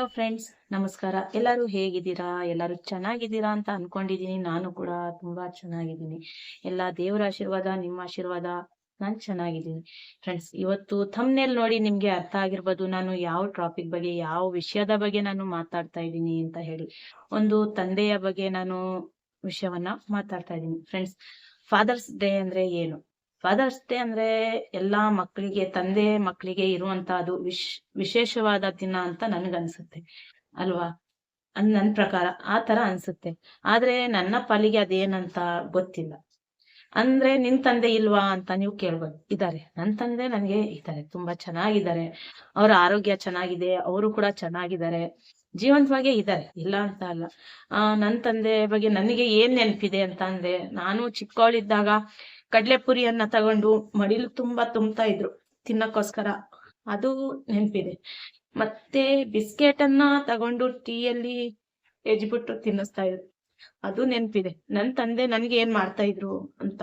Hello friends, ನಮಸ್ಕಾರ. ಎಲ್ಲರೂ ಹೇಗಿದ್ದೀರಾ? ಎಲ್ಲರೂ ಚೆನ್ನಾಗಿದ್ದೀರಾ ಅಂತ ಅನ್ಕೊಂಡಿದ್ದೀನಿ. ನಾನು ಕೂಡ ತುಂಬಾ ಚೆನ್ನಾಗಿದ್ದೀನಿ. ಎಲ್ಲ ದೇವರ ಆಶೀರ್ವಾದ, ನಿಮ್ಮ ಆಶೀರ್ವಾದ, ನಾನು ಚೆನ್ನಾಗಿದ್ದೀನಿ. ಫ್ರೆಂಡ್ಸ್, ಇವತ್ತು ಥಂಬ್ನೇಲ್ ನೋಡಿ ನಿಮ್ಗೆ ಅರ್ಥ ಆಗಿರ್ಬೋದು ನಾನು ಯಾವ ಟಾಪಿಕ್ ಬಗ್ಗೆ, ಯಾವ ವಿಷಯದ ಬಗ್ಗೆ ನಾನು ಮಾತಾಡ್ತಾ ಇದ್ದೀನಿ ಅಂತ ಹೇಳಿ. ಒಂದು ತಂದೆಯ ಬಗ್ಗೆ ನಾನು ವಿಷಯವನ್ನ ಮಾತಾಡ್ತಾ ಇದ್ದೀನಿ. ಫ್ರೆಂಡ್ಸ್, ಫಾದರ್ಸ್ ಡೇ ಅಂದ್ರೆ ಏನು? ಫಾದರ್ಸ್ ಡೇ ಅಂದ್ರೆ ಎಲ್ಲಾ ಮಕ್ಕಳಿಗೆ, ತಂದೆ ಮಕ್ಕಳಿಗೆ ಇರುವಂತಹದ್ದು ವಿಶೇಷವಾದ ದಿನ ಅಂತ ನನ್ಗನ್ಸುತ್ತೆ ಅಲ್ವಾ? ನನ್ ಪ್ರಕಾರ ಆ ತರ ಅನ್ಸುತ್ತೆ. ಆದ್ರೆ ನನ್ನ ಪಾಲಿಗೆ ಅದೇನಂತ ಗೊತ್ತಿಲ್ಲ. ಅಂದ್ರೆ ನಿನ್ ತಂದೆ ಇಲ್ವಾ ಅಂತ ನೀವು ಕೇಳ್ಬೋದು. ಇದಾರೆ, ನನ್ ತಂದೆ ನನ್ಗೆ ಇದ್ದಾರೆ, ತುಂಬಾ ಚೆನ್ನಾಗಿದ್ದಾರೆ. ಅವ್ರ ಆರೋಗ್ಯ ಚೆನ್ನಾಗಿದೆ, ಅವರು ಕೂಡ ಚೆನ್ನಾಗಿದ್ದಾರೆ, ಜೀವಂತವಾಗೇ ಇದ್ದಾರೆ, ಇಲ್ಲ ಅಂತ ಅಲ್ಲ. ನನ್ ತಂದೆ ಬಗ್ಗೆ ನನಗೆ ಏನ್ ನೆನಪಿದೆ ಅಂತ ಅಂದ್ರೆ, ನಾನು ಚಿಕ್ಕವಳಿದ್ದಾಗ ಕಡ್ಲೆಪುರಿಯನ್ನ ತಗೊಂಡು ಮಡಿಲು ತುಂಬಾ ತುಂಬ್ತಾ ಇದ್ರು ತಿನ್ನಕ್ಕೋಸ್ಕರ, ಅದು ನೆನಪಿದೆ. ಮತ್ತೆ ಬಿಸ್ಕೆಟ್ ಅನ್ನ ತಗೊಂಡು ಟೀಯಲ್ಲಿ ಎಜ್ಬಿಟ್ಟು ತಿನ್ನಿಸ್ತಾ ಇದ್ರು, ಅದು ನೆನಪಿದೆ. ನನ್ ತಂದೆ ನನ್ಗೆ ಏನ್ ಮಾಡ್ತಾ ಇದ್ರು ಅಂತ,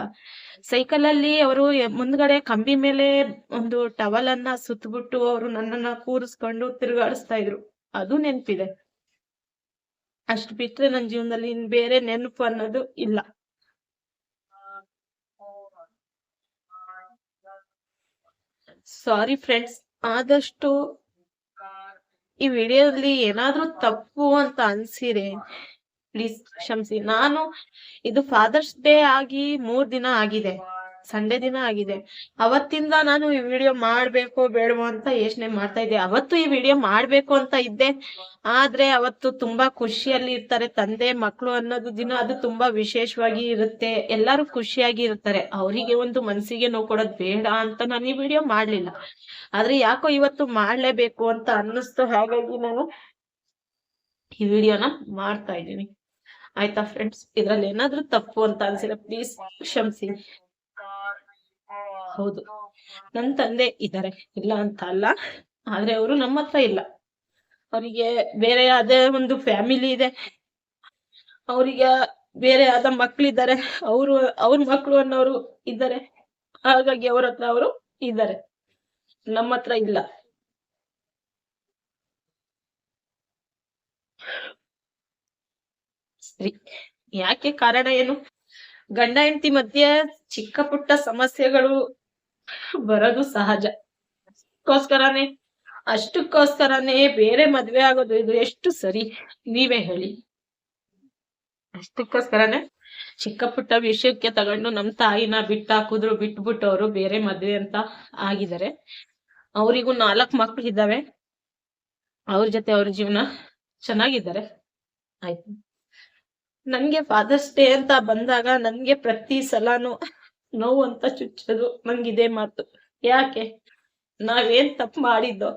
ಸೈಕಲ್ ಅಲ್ಲಿ ಅವರು ಮುಂದ್ಗಡೆ ಕಂಬಿ ಮೇಲೆ ಒಂದು ಟವಲ್ ಅನ್ನ ಸುತ್ತಬಿಟ್ಟು ಅವರು ನನ್ನನ್ನ ಕೂರಿಸ್ಕೊಂಡು ತಿರುಗಾಡಿಸ್ತಾ ಇದ್ರು, ಅದು ನೆನಪಿದೆ. ಅಷ್ಟು ಬಿಟ್ರೆ ನನ್ನ ಜೀವನದಲ್ಲಿ ಇನ್ ಬೇರೆ ನೆನಪು ಅನ್ನೋದು ಇಲ್ಲ. ಸಾರಿ ಫ್ರೆಂಡ್ಸ್, ಆದಷ್ಟು ಈ ವಿಡಿಯೋದಲ್ಲಿ ಏನಾದ್ರೂ ತಪ್ಪು ಅಂತ ಅನ್ಸಿರೆ ಪ್ಲೀಸ್ ಕ್ಷಮಿಸಿ. ನಾನು ಇದು ಫಾದರ್ಸ್ ಡೇ ಆಗಿ 3 ದಿನ ಆಗಿದೆ, ಸಂಡೇ ದಿನ ಆಗಿದೆ. ಅವತ್ತಿಂದ ನಾನು ಈ ವಿಡಿಯೋ ಮಾಡ್ಬೇಕು ಬೇಡವೋ ಅಂತ ಯೋಚನೆ ಮಾಡ್ತಾ ಇದ್ದೆ. ಅವತ್ತು ಈ ವಿಡಿಯೋ ಮಾಡ್ಬೇಕು ಅಂತ ಇದ್ದೆ, ಆದ್ರೆ ಅವತ್ತು ತುಂಬಾ ಖುಷಿಯಲ್ಲಿ ಇರ್ತಾರೆ ತಂದೆ ಮಕ್ಕಳು ಅನ್ನೋದು ದಿನ. ಅದು ತುಂಬಾ ವಿಶೇಷವಾಗಿ ಇರುತ್ತೆ, ಎಲ್ಲರೂ ಖುಷಿಯಾಗಿ ಇರ್ತಾರೆ. ಅವರಿಗೆ ಒಂದು ಮನ್ಸಿಗೆ ನೋವು ಕೊಡೋದ್ ಬೇಡ ಅಂತ ನಾನು ಈ ವಿಡಿಯೋ ಮಾಡ್ಲಿಲ್ಲ. ಆದ್ರೆ ಯಾಕೋ ಇವತ್ತು ಮಾಡ್ಲೇಬೇಕು ಅಂತ ಅನ್ನಿಸ್ತು, ಹಾಗಾಗಿ ನಾನು ಈ ವಿಡಿಯೋನ ಮಾಡ್ತಾ ಇದ್ದೀನಿ. ಆಯ್ತಾ ಫ್ರೆಂಡ್ಸ್, ಇದ್ರಲ್ಲಿ ಏನಾದ್ರೂ ತಪ್ಪು ಅಂತ ಅನ್ಸಿಲ್ಲ ಪ್ಲೀಸ್ ಕ್ಷಮಿಸಿ. ಹೌದು, ನನ್ ತಂದೆ ಇದ್ದಾರೆ, ಇಲ್ಲ ಅಂತ ಅಲ್ಲ, ಆದ್ರೆ ಅವರು ನಮ್ಮ ಹತ್ರ ಇಲ್ಲ. ಅವರಿಗೆ ಬೇರೆ ಅದೇ ಒಂದು ಫ್ಯಾಮಿಲಿ ಇದೆ, ಅವರಿಗೆ ಬೇರೆ ಆದ ಮಕ್ಳಿದ್ದಾರೆ, ಅವ್ರ ಮಕ್ಳು ಅನ್ನೋರು ಇದ್ದಾರೆ, ಹಾಗಾಗಿ ಅವ್ರ ಹತ್ರ ಅವರು ಇದ್ದಾರೆ, ನಮ್ಮ ಹತ್ರ ಇಲ್ಲ. ಸರಿ, ಯಾಕೆ ಕಾರಣ ಏನು? ಗಂಡ ಹೆಂಡತಿ ಮಧ್ಯೆ ಚಿಕ್ಕ ಪುಟ್ಟ ಸಮಸ್ಯೆಗಳು ಬರೋದು ಸಹಜ. ಅಷ್ಟಕ್ಕೋಸ್ಕರನೇ ಬೇರೆ ಮದ್ವೆ ಆಗೋದು ಇದು ಎಷ್ಟು ಸರಿ ನೀವೇ ಹೇಳಿ? ಅಷ್ಟಕ್ಕೋಸ್ಕರನೇ ಚಿಕ್ಕ ಪುಟ್ಟ ವಿಷಯಕ್ಕೆ ತಗೊಂಡು ನಮ್ ತಾಯಿನ ಬಿಟ್ಟಾಕಿದ್ರು, ಬಿಟ್ಬಿಟ್ಟು ಅವರು ಬೇರೆ ಮದ್ವೆ ಅಂತ ಆಗಿದ್ದಾರೆ. ಅವರಿಗೂ 4 ಮಕ್ಳು ಇದ್ದಾವೆ, ಅವ್ರ ಜೊತೆ ಅವ್ರ ಜೀವನ ಚೆನ್ನಾಗಿದ್ದಾರೆ. ಆಯ್ತು, ನನ್ಗೆ ಫಾದರ್ಸ್ ಡೇ ಅಂತ ಬಂದಾಗ ನನ್ಗೆ ಪ್ರತಿ ಸಲಾನು ನೋವು ಅಂತ ಚುಚ್ಚೋದು ನಂಗಿದೆ ಮಾತು. ಯಾಕೆ? ನಾವೇನ್ ತಪ್ಪು ಮಾಡಿದ್ದೋ?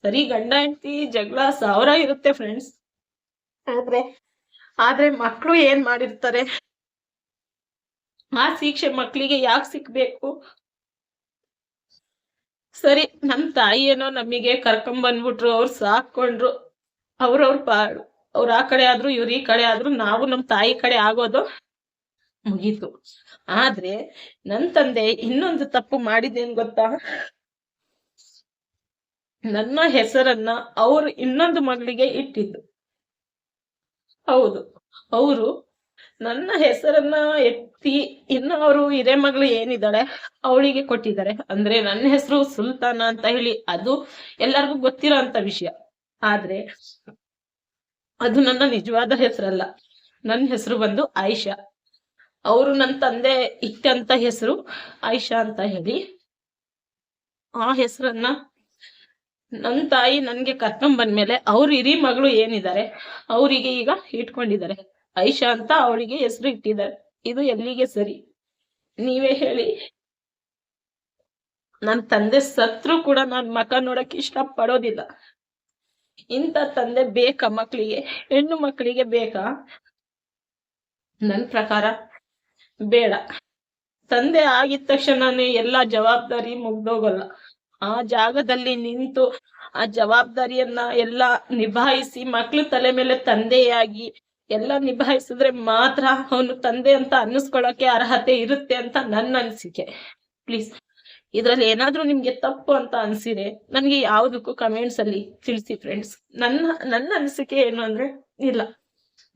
ಸರಿ, ಗಂಡ ಹೆಂಡತಿ ಜಗಳ 1000 ಇರುತ್ತೆ ಫ್ರೆಂಡ್ಸ್, ಆದ್ರೆ ಮಕ್ಳು ಏನ್ ಮಾಡಿರ್ತಾರೆ, ಆ ಶಿಕ್ಷೆ ಮಕ್ಳಿಗೆ ಯಾಕೆ ಸಿಕ್ಬೇಕು? ಸರಿ, ನಮ್ ತಾಯಿ ಏನೋ ನಮಗೆ ಕರ್ಕೊಂಡ್ ಬಂದ್ಬಿಟ್ರು, ಅವ್ರು ಸಾಕೊಂಡ್ರು, ಅವ್ರವ್ರ ಪಾಡು, ಅವ್ರ ಆ ಕಡೆ ಆದ್ರು ಇವ್ರ ಈ ಕಡೆ ಆದ್ರು, ನಾವು ನಮ್ ತಾಯಿ ಕಡೆ ಆಗೋದು ಮುಗೀತು. ಆದ್ರೆ ನನ್ ತಂದೆ ಇನ್ನೊಂದು ತಪ್ಪು ಮಾಡಿದ್ದೇನ್ ಗೊತ್ತಾ? ನನ್ನ ಹೆಸರನ್ನ ಅವ್ರು ಇನ್ನೊಂದು ಮಗಳಿಗೆ ಇಟ್ಟಿದ್ದು. ಹೌದು, ಅವರು ನನ್ನ ಹೆಸರನ್ನ ಎತ್ತಿ ಇನ್ನು ಅವರು ಹಿರೇ ಮಗಳು ಏನಿದ್ದಾಳೆ ಅವಳಿಗೆ ಕೊಟ್ಟಿದ್ದಾರೆ. ಅಂದ್ರೆ ನನ್ನ ಹೆಸರು ಸುಲ್ತಾನ ಅಂತ ಹೇಳಿ, ಅದು ಎಲ್ಲರಿಗೂ ಗೊತ್ತಿರೋ ಅಂತ ವಿಷಯ. ಆದ್ರೆ ಅದು ನನ್ನ ನಿಜವಾದ ಹೆಸರಲ್ಲ. ನನ್ನ ಹೆಸರು ಬಂದು ಆಯಿಷಾ. ಅವರು ನನ್ನ ತಂದೆ ಇಟ್ಟಂತ ಹೆಸರು ಆಯಿಷಾ ಅಂತ ಹೇಳಿ. ಆ ಹೆಸರನ್ನ ನನ್ ತಾಯಿ ನನ್ಗೆ ಕರ್ಕೊಂಡ್ ಬಂದ್ಮೇಲೆ ಅವ್ರ ಹಿರಿ ಮಗಳು ಏನಿದ್ದಾರೆ ಅವರಿಗೆ ಈಗ ಇಟ್ಕೊಂಡಿದ್ದಾರೆ, ಆಯಿಷಾ ಅಂತ ಅವಳಿಗೆ ಹೆಸರು ಇಟ್ಟಿದ್ದಾರೆ. ಇದು ಎಲ್ಲಿಗೆ ಸರಿ ನೀವೇ ಹೇಳಿ? ನನ್ ತಂದೆ ಸತ್ರು ಕೂಡ ನಾನ್ ಮಕ ನೋಡಕ್ ಇಷ್ಟ ಪಡೋದಿಲ್ಲ. ಇಂಥ ತಂದೆ ಬೇಕಾ ಮಕ್ಳಿಗೆ? ಹೆಣ್ಣು ಮಕ್ಕಳಿಗೆ ಬೇಕಾ? ನನ್ ಪ್ರಕಾರ ಬೇಡ. ತಂದೆ ಆಗಿದ ತಕ್ಷಣನೇ ಎಲ್ಲಾ ಜವಾಬ್ದಾರಿ ಮುಗ್ದೋಗಲ್ಲ. ಆ ಜಾಗದಲ್ಲಿ ನಿಂತು ಆ ಜವಾಬ್ದಾರಿಯನ್ನ ಎಲ್ಲ ನಿಭಾಯಿಸಿ ಮಕ್ಳು ತಲೆ ಮೇಲೆ ತಂದೆಯಾಗಿ ಎಲ್ಲ ನಿಭಾಯಿಸಿದ್ರೆ ಮಾತ್ರ ಅವನು ತಂದೆ ಅಂತ ಅನ್ನಿಸ್ಕೊಳಕ್ಕೆ ಅರ್ಹತೆ ಇರುತ್ತೆ ಅಂತ ನನ್ನ ಅನಿಸಿಕೆ. ಪ್ಲೀಸ್ ಇದ್ರಲ್ಲಿ ಏನಾದ್ರೂ ನಿಮ್ಗೆ ತಪ್ಪು ಅಂತ ಅನ್ಸಿದ್ರೆ ನನ್ಗೆ ಯಾವ್ದಕ್ಕೂ ಕಮೆಂಟ್ಸ್ ಅಲ್ಲಿ ತಿಳಿಸಿ ಫ್ರೆಂಡ್ಸ್. ನನ್ನ ಅನಿಸಿಕೆ ಏನು ಅಂದ್ರೆ, ಇಲ್ಲ,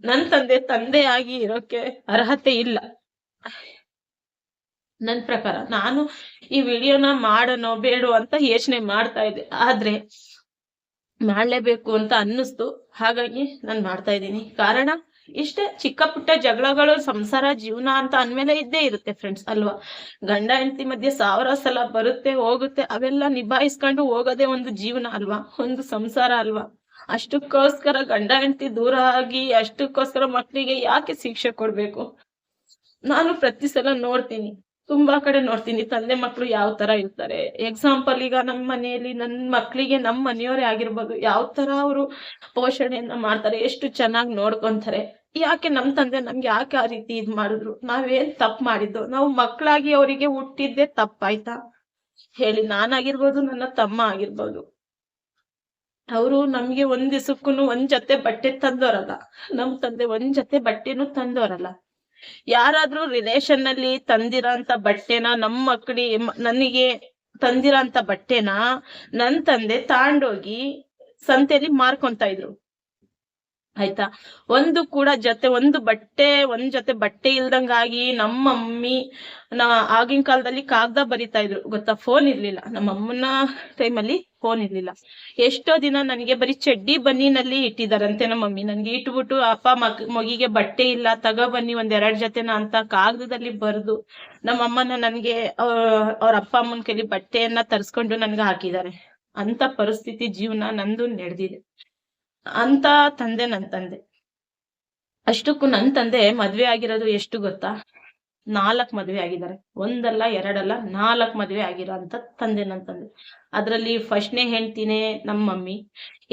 ನನ್ ತಂದೆಯಾಗಿ ಇರೋಕೆ ಅರ್ಹತೆ ಇಲ್ಲ. ನನ್ ಪ್ರಕಾರ ನಾನು ಈ ವಿಡಿಯೋನ ಮಾಡನೋ ಬೇಡೋ ಅಂತ ಯೋಚನೆ ಮಾಡ್ತಾ ಇದ್ದೆ, ಆದ್ರೆ ಮಾಡ್ಲೇಬೇಕು ಅಂತ ಅನ್ನಿಸ್ತು. ಹಾಗಾಗಿ ನಾನ್ ಮಾಡ್ತಾ ಇದ್ದೀನಿ. ಕಾರಣ ಇಷ್ಟೇ, ಚಿಕ್ಕ ಪುಟ್ಟ ಜಗಳಗಳು ಸಂಸಾರ ಜೀವನ ಅಂತ ಅಂದ್ಮೇಲೆ ಇದ್ದೇ ಇರುತ್ತೆ ಫ್ರೆಂಡ್ಸ್ ಅಲ್ವಾ. ಗಂಡ ಹೆಂಡತಿ ಮಧ್ಯೆ 1000 ಸಲ ಬರುತ್ತೆ ಹೋಗುತ್ತೆ, ಅವೆಲ್ಲ ನಿಭಾಯಿಸ್ಕೊಂಡು ಹೋಗೋದೇ ಒಂದು ಜೀವನ ಅಲ್ವಾ, ಒಂದು ಸಂಸಾರ ಅಲ್ವಾ. ಅಷ್ಟಕ್ಕೋಸ್ಕರ ಗಂಡ ಹೆಂಡತಿ ದೂರ ಆಗಿ ಅಷ್ಟಕ್ಕೋಸ್ಕರ ಮಕ್ಳಿಗೆ ಯಾಕೆ ಶಿಕ್ಷೆ ಕೊಡ್ಬೇಕು? ನಾನು ಪ್ರತಿ ಸಲ ನೋಡ್ತೀನಿ, ತುಂಬಾ ಕಡೆ ನೋಡ್ತೀನಿ ತಂದೆ ಮಕ್ಳು ಯಾವ ತರ ಇರ್ತಾರೆ. ಎಕ್ಸಾಂಪಲ್ ಈಗ ನಮ್ಮ ಮನೆಯಲ್ಲಿ ನನ್ ಮಕ್ಳಿಗೆ ನಮ್ಮ ಮನೆಯವರೇ ಆಗಿರ್ಬೋದು, ಯಾವ ತರ ಅವರು ಪೋಷಣೆಯನ್ನ ಮಾಡ್ತಾರೆ, ಎಷ್ಟು ಚೆನ್ನಾಗಿ ನೋಡ್ಕೊಂತಾರೆ. ಯಾಕೆ ನಮ್ ತಂದೆ ನಮ್ಗೆ ಯಾಕೆ ಆ ರೀತಿ ಇದ್ ಮಾಡಿದ್ರು? ನಾವೇನ್ ತಪ್ಪು ಮಾಡಿದ್ದು? ನಾವು ಮಕ್ಳಾಗಿ ಅವರಿಗೆ ಹುಟ್ಟಿದ್ದೆ ತಪ್ಪಾಯ್ತಾ ಹೇಳಿ? ನಾನಾಗಿರ್ಬೋದು, ನನ್ನ ತಮ್ಮ ಆಗಿರ್ಬೋದು, ಅವರು ನಮ್ಗೆ ಒಂದ್ ದಿವಸಕ್ಕೂ ಒಂದ್ ಜೊತೆ ಬಟ್ಟೆ ತಂದೋರಲ್ಲ. ನಮ್ ತಂದೆ ಒಂದ್ ಜೊತೆ ಬಟ್ಟೆನೂ ತಂದೋರಲ್ಲ. ಯಾರಾದ್ರೂ ರಿಲೇಶನ್ ಅಲ್ಲಿ ತಂದಿರೋಂತ ಬಟ್ಟೆನ ನಮ್ ನನಗೆ ತಂದಿರೋಂತ ಬಟ್ಟೆನ ನನ್ ತಂದೆ ತಾಂಡೋಗಿ ಸಂತೆಲಿ ಮಾರ್ಕೊಂತ ಇದ್ರು ಆಯ್ತಾ. ಒಂದು ಕೂಡ ಒಂದ್ ಜೊತೆ ಬಟ್ಟೆ ಇಲ್ದಂಗಾಗಿ ನಮ್ಮ ಮಮ್ಮಿ ಆಗಿನ ಕಾಲದಲ್ಲಿ ಕಾಗದ ಬರಿತಾ ಇದ್ರು ಗೊತ್ತಾ, ಫೋನ್ ಇರ್ಲಿಲ್ಲ. ನಮ್ಮ ಅಮ್ಮನ ಟೈಮಲ್ಲಿ ಫೋನ್ ಇರ್ಲಿಲ್ಲ. ಎಷ್ಟೋ ದಿನ ನನಗೆ ಬರೀ ಚಡ್ಡಿ ಬನ್ನಿನಲ್ಲಿ ಇಟ್ಟಿದಾರಂತೆ ನಮ್ಮ ಮಮ್ಮಿ. ನನ್ಗೆ ಇಟ್ಬಿಟ್ಟು, ಅಪ್ಪ ಮಗಿಗೆ ಬಟ್ಟೆ ಇಲ್ಲ ತಗೊಬನ್ನಿ 1-2 ಜೊತೆನ ಅಂತ ಕಾಗದದಲ್ಲಿ ಬರ್ದು ನಮ್ಮ ಅಮ್ಮನ ನನ್ಗೆ ಅವ್ರ ಅಪ್ಪ ಅಮ್ಮನ ಕೈಲಿ ಬಟ್ಟೆಯನ್ನ ತರ್ಸ್ಕೊಂಡು ನನ್ಗೆ ಹಾಕಿದ್ದಾರೆ. ಅಂತ ಪರಿಸ್ಥಿತಿ ಜೀವನ ನಂದು ನಡೆದಿದೆ. ಅಂತ ತಂದೆ ನನ್ ತಂದೆ. ಅಷ್ಟಕ್ಕೂ ನನ್ ತಂದೆ ಮದ್ವೆ ಆಗಿರೋದು ಎಷ್ಟು ಗೊತ್ತಾ? 4 ಮದ್ವೆ ಆಗಿದ್ದಾರೆ. 1 ಅಲ್ಲ 2 ಅಲ್ಲ 4 ಮದ್ವೆ ಆಗಿರೋ ಅಂತ ತಂದೆ ನನ್ ತಂದೆ. ಅದ್ರಲ್ಲಿ ಫಸ್ಟ್ನೇ ಹೆಂಡ್ತಿನೇ ನಮ್ಮ ಮಮ್ಮಿ.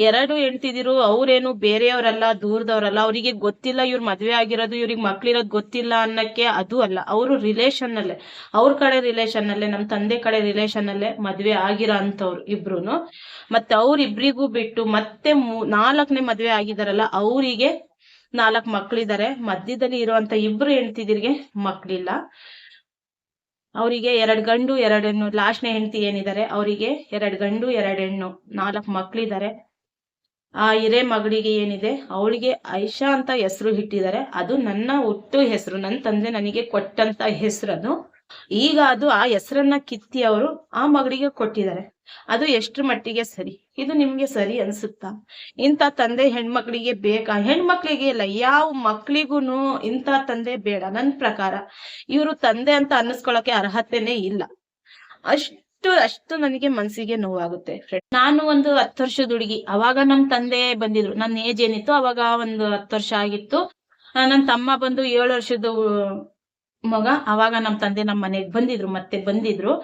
2 ಹೆಂಡ್ತಿದಿರು ಅವ್ರೇನು ಬೇರೆಯವ್ರಲ್ಲ, ದೂರದವ್ರಲ್ಲ. ಅವ್ರಿಗೆ ಗೊತ್ತಿಲ್ಲ ಇವ್ರ ಮದ್ವೆ ಆಗಿರೋದು, ಇವ್ರಿಗೆ ಮಕ್ಳಿರೋದು ಗೊತ್ತಿಲ್ಲ ಅನ್ನಕ್ಕೆ ಅದು ಅಲ್ಲ. ಅವರು ರಿಲೇಶನ್ ಅಲ್ಲೇ, ಅವ್ರ ಕಡೆ ರಿಲೇಶನ್ ಅಲ್ಲೇ, ನಮ್ ತಂದೆ ಕಡೆ ರಿಲೇಶನ್ ಅಲ್ಲೇ ಮದ್ವೆ ಆಗಿರೋ ಅಂತವ್ರು ಇಬ್ರುನು. ಮತ್ತೆ ಅವ್ರಿಬ್ರಿಗೂ ಬಿಟ್ಟು ಮತ್ತೆ 4ನೇ ಮದ್ವೆ ಆಗಿದಾರಲ್ಲ, ಅವರಿಗೆ 4 ಮಕ್ಳಿದ್ದಾರೆ. ಮಧ್ಯದಲ್ಲಿ ಇರುವಂತ 2 ಹೆಂಡ್ತಿದಿರಿಗೆ ಮಕ್ಳಿಲ್ಲ. ಅವರಿಗೆ 2 ಗಂಡು 2 ಹೆಣ್ಣು. ಲಾಸ್ಟ್ನೇ ಹೆಂಡತಿ ಏನಿದ್ದಾರೆ ಅವರಿಗೆ 2 ಗಂಡು 2 ಹೆಣ್ಣು, 4 ಮಕ್ಳಿದ್ದಾರೆ. ಆ ಹಿರೇ ಮಗಳಿಗೆ ಏನಿದೆ ಅವಳಿಗೆ ಐಶಾ ಅಂತ ಹೆಸರು ಇಟ್ಟಿದ್ದಾರೆ. ಅದು ನನ್ನ ಹುಟ್ಟು ಹೆಸರು, ನನ್ನ ತಂದೆ ನನಗೆ ಕೊಟ್ಟಂತ ಹೆಸರದು. ಈಗ ಅದು ಆ ಹೆಸರನ್ನ ಕಿತ್ತಿ ಅವರು ಆ ಮಗಳಿಗೆ ಕೊಟ್ಟಿದ್ದಾರೆ. ಅದು ಎಷ್ಟ್ರ ಮಟ್ಟಿಗೆ ಸರಿ? ಇದು ನಿಮ್ಗೆ ಸರಿ ಅನ್ಸುತ್ತಾ? ಇಂಥ ತಂದೆ ಹೆಣ್ಮಕ್ಳಿಗೆ ಬೇಕಾ? ಹೆಣ್ಮಕ್ಳಿಗೆ ಇಲ್ಲ, ಯಾವ ಮಕ್ಳಿಗೂನು ಇಂಥ ತಂದೆ ಬೇಡ. ನನ್ ಪ್ರಕಾರ ಇವರು ತಂದೆ ಅಂತ ಅನ್ನಿಸ್ಕೊಳಕ್ಕೆ ಅರ್ಹತೆನೇ ಇಲ್ಲ. ಅಷ್ಟು ನನಗೆ ಮನ್ಸಿಗೆ ನೋವಾಗುತ್ತೆ. ನಾನು ಒಂದು 10 ವರ್ಷದ ಹುಡುಗಿ, ಅವಾಗ ನಮ್ ತಂದೆ ಬಂದಿದ್ರು. ನನ್ನ ಏಜ್ ಏನಿತ್ತು ಅವಾಗ ಒಂದು 10 ವರ್ಷ ಆಗಿತ್ತು. ನನ್ ತಮ್ಮ ಬಂದು 7 ವರ್ಷದ ಮಗ. ಅವಾಗ ನಮ್ ತಂದೆ ನಮ್ಮ ಮನೆಗ್ ಬಂದಿದ್ರು.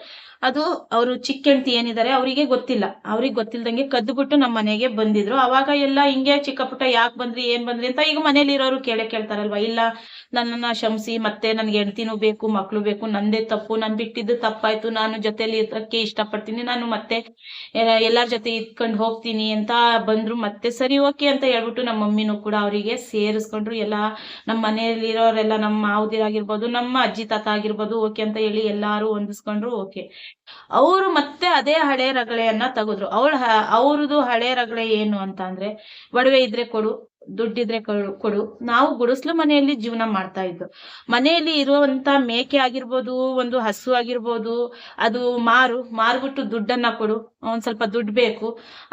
ಅದು ಅವರು ಚಿಕ್ಕ ಹೆಂಡತಿ ಏನಿದ್ದಾರೆ ಅವರಿಗೆ ಗೊತ್ತಿಲ್ಲ. ಅವ್ರಿಗೆ ಗೊತ್ತಿಲ್ದಂಗೆ ಕದ್ದುಬಿಟ್ಟು ನಮ್ಮ ಮನೆಗೆ ಬಂದಿದ್ರು. ಅವಾಗ ಎಲ್ಲ ಹಿಂಗೆ ಚಿಕ್ಕ ಪುಟ್ಟ ಯಾಕೆ ಬಂದ್ರಿ ಏನ್ ಬಂದ್ರಿ ಅಂತ ಈಗ ಮನೇಲಿ ಇರೋರು ಕೇಳ್ತಾರಲ್ವಾ. ಇಲ್ಲ, ನನ್ನನ್ನ ಶಂಸಿ, ಮತ್ತೆ ನನ್ಗೆ ಹೆಂಡತಿನೂ ಬೇಕು ಮಕ್ಳು ಬೇಕು, ನಂದೇ ತಪ್ಪು, ನಾನ್ ಬಿಟ್ಟಿದ್ದು ತಪ್ಪಾಯ್ತು, ನಾನು ಜೊತೆಲಿ ಇರೋಕ್ಕೆ ಇಷ್ಟಪಡ್ತೀನಿ, ನಾನು ಮತ್ತೆ ಎಲ್ಲಾರ ಜೊತೆ ಇದ್ಕೊಂಡು ಹೋಗ್ತೀನಿ ಅಂತ ಬಂದ್ರು. ಮತ್ತೆ ಸರಿ ಓಕೆ ಅಂತ ಹೇಳ್ಬಿಟ್ಟು ನಮ್ಮ ಮಮ್ಮಿನೂ ಕೂಡ ಅವರಿಗೆ ಸೇರಿಸ್ಕೊಂಡ್ರು. ಎಲ್ಲ ನಮ್ಮ ಮನೆಯಲ್ಲಿ ಇರೋರೆಲ್ಲ, ನಮ್ಮ ಮಾವದಿರಾಗಿರ್ಬೋದು, ನಮ್ಮ ಅಜ್ಜಿ ತಾತ ಆಗಿರ್ಬೋದು, ಓಕೆ ಅಂತ ಹೇಳಿ ಎಲ್ಲಾರು ಹೊಂದಿಸ್ಕೊಂಡ್ರು. ಓಕೆ, ಅವರು ಮತ್ತೆ ಅದೇ ಹಳೆ ರಗಳೆಯನ್ನ ತೆಗೆದ್ರು. ಅವ್ರದ್ದು ಹಳೆ ರಗಳೆ ಏನು ಅಂತ ಅಂದ್ರೆ, ಒಡವೆ ಇದ್ರೆ ಕೊಡು, ದುಡ್ಡಿದ್ರೆ ಕೊಡು. ನಾವು ಗುಡಿಸ್ಲು ಮನೆಯಲ್ಲಿ ಜೀವನ ಮಾಡ್ತಾ ಇದ್ದು. ಮನೆಯಲ್ಲಿ ಇರುವಂತ ಮೇಕೆ ಆಗಿರ್ಬೋದು, ಒಂದು ಹಸು ಆಗಿರ್ಬೋದು, ಅದು ಮಾರ್ಬಿಟ್ಟು ದುಡ್ಡನ್ನ ಕೊಡು, ಒಂದ್ ಸ್ವಲ್ಪ ದುಡ್ಡು ಬೇಕು.